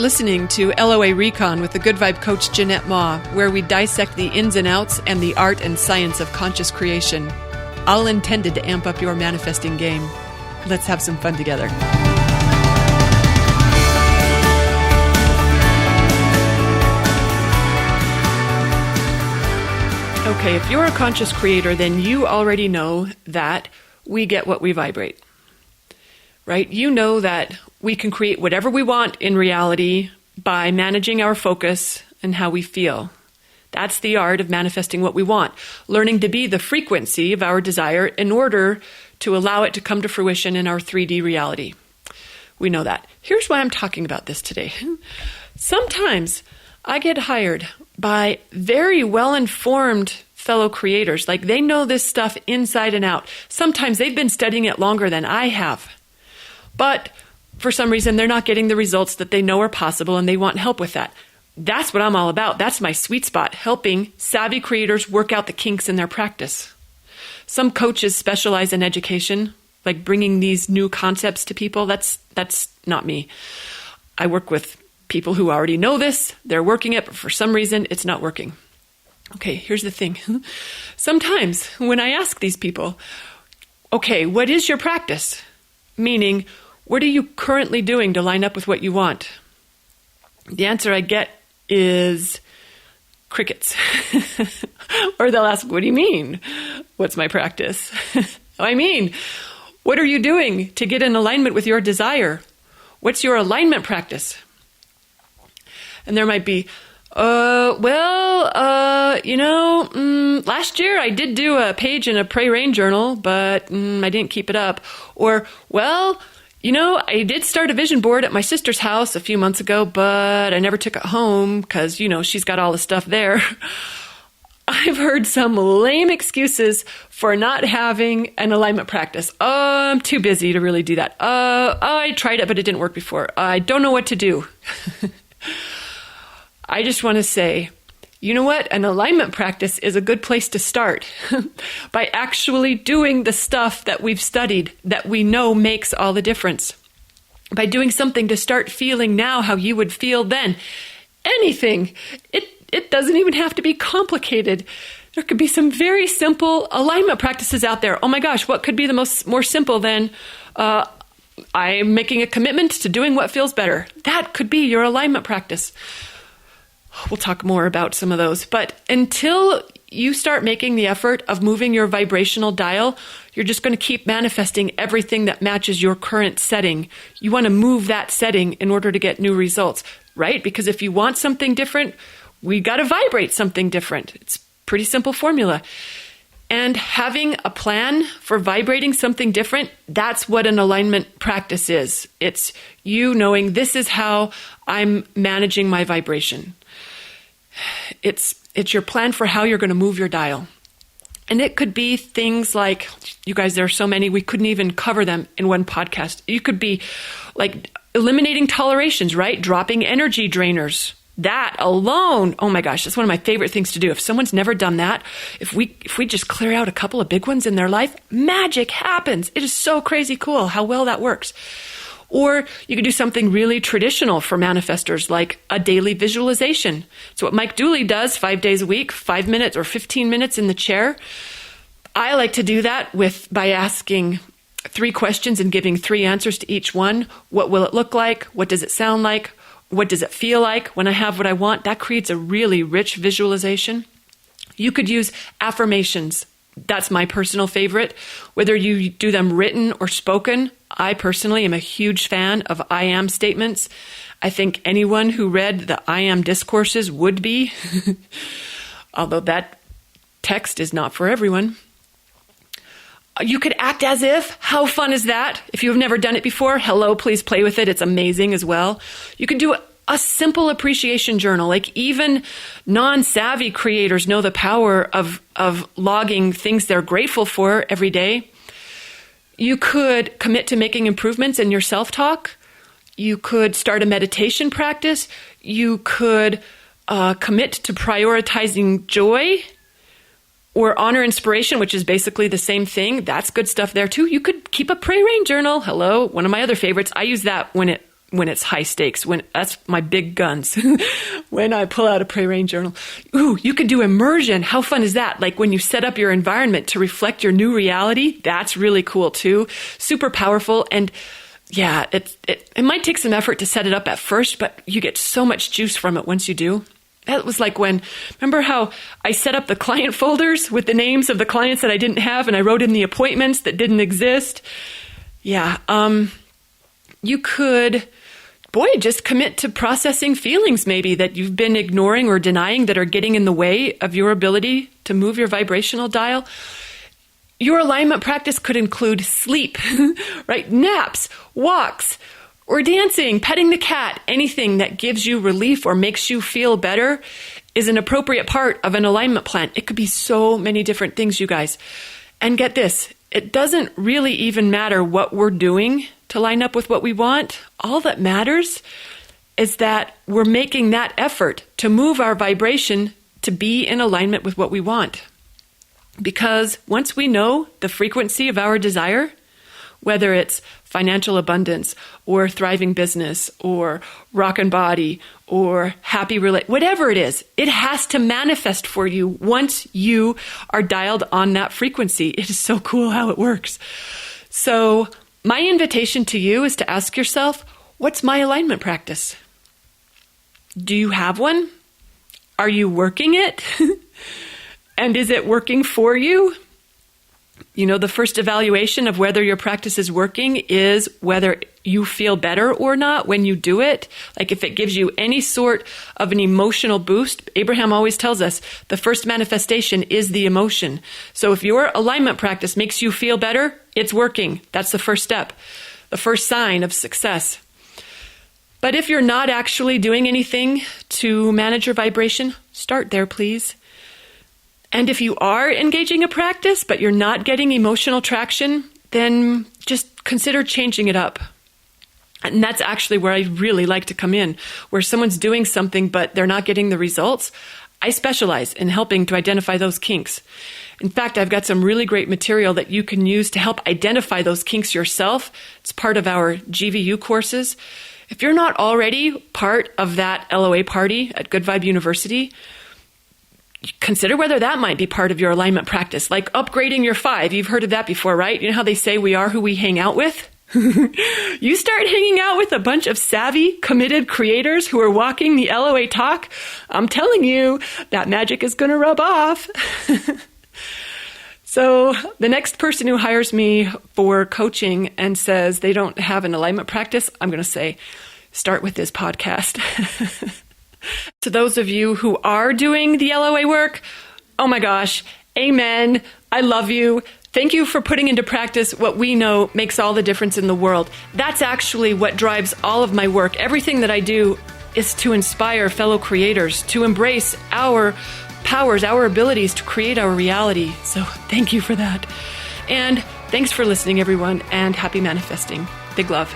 listening to LOA Recon with the Good Vibe coach Jeanette Ma, where we dissect the ins and outs and the art and science of conscious creation, all intended to amp up your manifesting game. Let's have some fun together. Okay, if you're a conscious creator, then you already know that we get what we vibrate, right? You know that we can create whatever we want in reality by managing our focus and how we feel. That's the art of manifesting what we want, learning to be the frequency of our desire in order to allow it to come to fruition in our 3D reality. We know that. Here's why I'm talking about this today. Sometimes I get hired by very well-informed fellow creators. Like they know this stuff inside and out. Sometimes they've been studying it longer than I have. But for some reason, they're not getting the results that they know are possible and they want help with that. That's what I'm all about. That's my sweet spot, helping savvy creators work out the kinks in their practice. Some coaches specialize in education, like bringing these new concepts to people. That's not me. I work with people who already know this. They're working it, but for some reason, it's not working. Okay, here's the thing. Sometimes when I ask these people, okay, what is your practice? Meaning, what are you currently doing to line up with what you want? The answer I get is crickets. Or they'll ask, what do you mean? What's my practice? I mean, what are you doing to get in alignment with your desire? What's your alignment practice? And there might be, last year I did do a page in a Pray Rain journal, but I didn't keep it up. Or, I did start a vision board at my sister's house a few months ago, but I never took it home because, she's got all the stuff there. I've heard some lame excuses for not having an alignment practice. I'm too busy to really do that. I tried it, but it didn't work before. I don't know what to do. I just want to say, you know what? An alignment practice is a good place to start by actually doing the stuff that we've studied that we know makes all the difference. By doing something to start feeling now how you would feel then. Anything. It doesn't even have to be complicated. There could be some very simple alignment practices out there. Oh my gosh, what could be the more simple than I'm making a commitment to doing what feels better? That could be your alignment practice. We'll talk more about some of those. But until you start making the effort of moving your vibrational dial, you're just going to keep manifesting everything that matches your current setting. You want to move that setting in order to get new results, right? Because if you want something different, we got to vibrate something different. It's a pretty simple formula. And having a plan for vibrating something different, that's what an alignment practice is. It's you knowing this is how I'm managing my vibration. It's your plan for how you're going to move your dial. And it could be things like, you guys, there are so many, we couldn't even cover them in one podcast. You could be like eliminating tolerations, right? Dropping energy drainers. That alone, oh my gosh, that's one of my favorite things to do. If someone's never done that, if we just clear out a couple of big ones in their life, magic happens. It is so crazy cool how well that works. Or you could do something really traditional for manifestors, like a daily visualization. It's what Mike Dooley does 5 days a week, 5 minutes or 15 minutes in the chair. I like to do that by asking 3 questions and giving 3 answers to each one. What will it look like? What does it sound like? What does it feel like when I have what I want? That creates a really rich visualization. You could use affirmations. That's my personal favorite. Whether you do them written or spoken, I personally am a huge fan of I am statements. I think anyone who read the I am discourses would be, although that text is not for everyone. You could act as if. How fun is that? If you've never done it before, hello, please play with it. It's amazing as well. You can do a simple appreciation journal. Like even non-savvy creators know the power of logging things they're grateful for every day. You could commit to making improvements in your self-talk. You could start a meditation practice. You could commit to prioritizing joy or honor inspiration, which is basically the same thing. That's good stuff there too. You could keep a Pray Rain journal. Hello, one of my other favorites. I use that when it when it's high stakes, when that's my big guns. When I pull out a Pray Rain journal. Ooh, you can do immersion. How fun is that? Like when you set up your environment to reflect your new reality, that's really cool too. Super powerful. And yeah, it might take some effort to set it up at first, but you get so much juice from it once you do. That was like remember how I set up the client folders with the names of the clients that I didn't have, and I wrote in the appointments that didn't exist? Yeah, you could, just commit to processing feelings maybe that you've been ignoring or denying that are getting in the way of your ability to move your vibrational dial. Your alignment practice could include sleep, right? Naps, walks, or dancing, petting the cat. Anything that gives you relief or makes you feel better is an appropriate part of an alignment plan. It could be so many different things, you guys. And get this, it doesn't really even matter what we're doing to line up with what we want. All that matters is that we're making that effort to move our vibration to be in alignment with what we want. Because once we know the frequency of our desire, whether it's financial abundance or thriving business or rockin' body or happy whatever it is, it has to manifest for you once you are dialed on that frequency. It is so cool how it works. So my invitation to you is to ask yourself, what's my alignment practice? Do you have one? Are you working it? And is it working for you? You know, the first evaluation of whether your practice is working is whether you feel better or not when you do it. Like if it gives you any sort of an emotional boost, Abraham always tells us the first manifestation is the emotion. So if your alignment practice makes you feel better, it's working. That's the first step, the first sign of success. But if you're not actually doing anything to manage your vibration, start there, please. And if you are engaging a practice, but you're not getting emotional traction, then just consider changing it up. And that's actually where I really like to come in, where someone's doing something, but they're not getting the results. I specialize in helping to identify those kinks. In fact, I've got some really great material that you can use to help identify those kinks yourself. It's part of our GVU courses. If you're not already part of that LOA party at Good Vibe University, consider whether that might be part of your alignment practice, like upgrading your 5. You've heard of that before, right? You know how they say we are who we hang out with? You start hanging out with a bunch of savvy, committed creators who are walking the LOA talk. I'm telling you, that magic is going to rub off. So the next person who hires me for coaching and says they don't have an alignment practice, I'm going to say, start with this podcast. To those of you who are doing the LOA work, oh my gosh, amen. I love you. Thank you for putting into practice what we know makes all the difference in the world. That's actually what drives all of my work. Everything that I do is to inspire fellow creators, to embrace our powers, our abilities to create our reality. So thank you for that. And thanks for listening, everyone, and happy manifesting. Big love.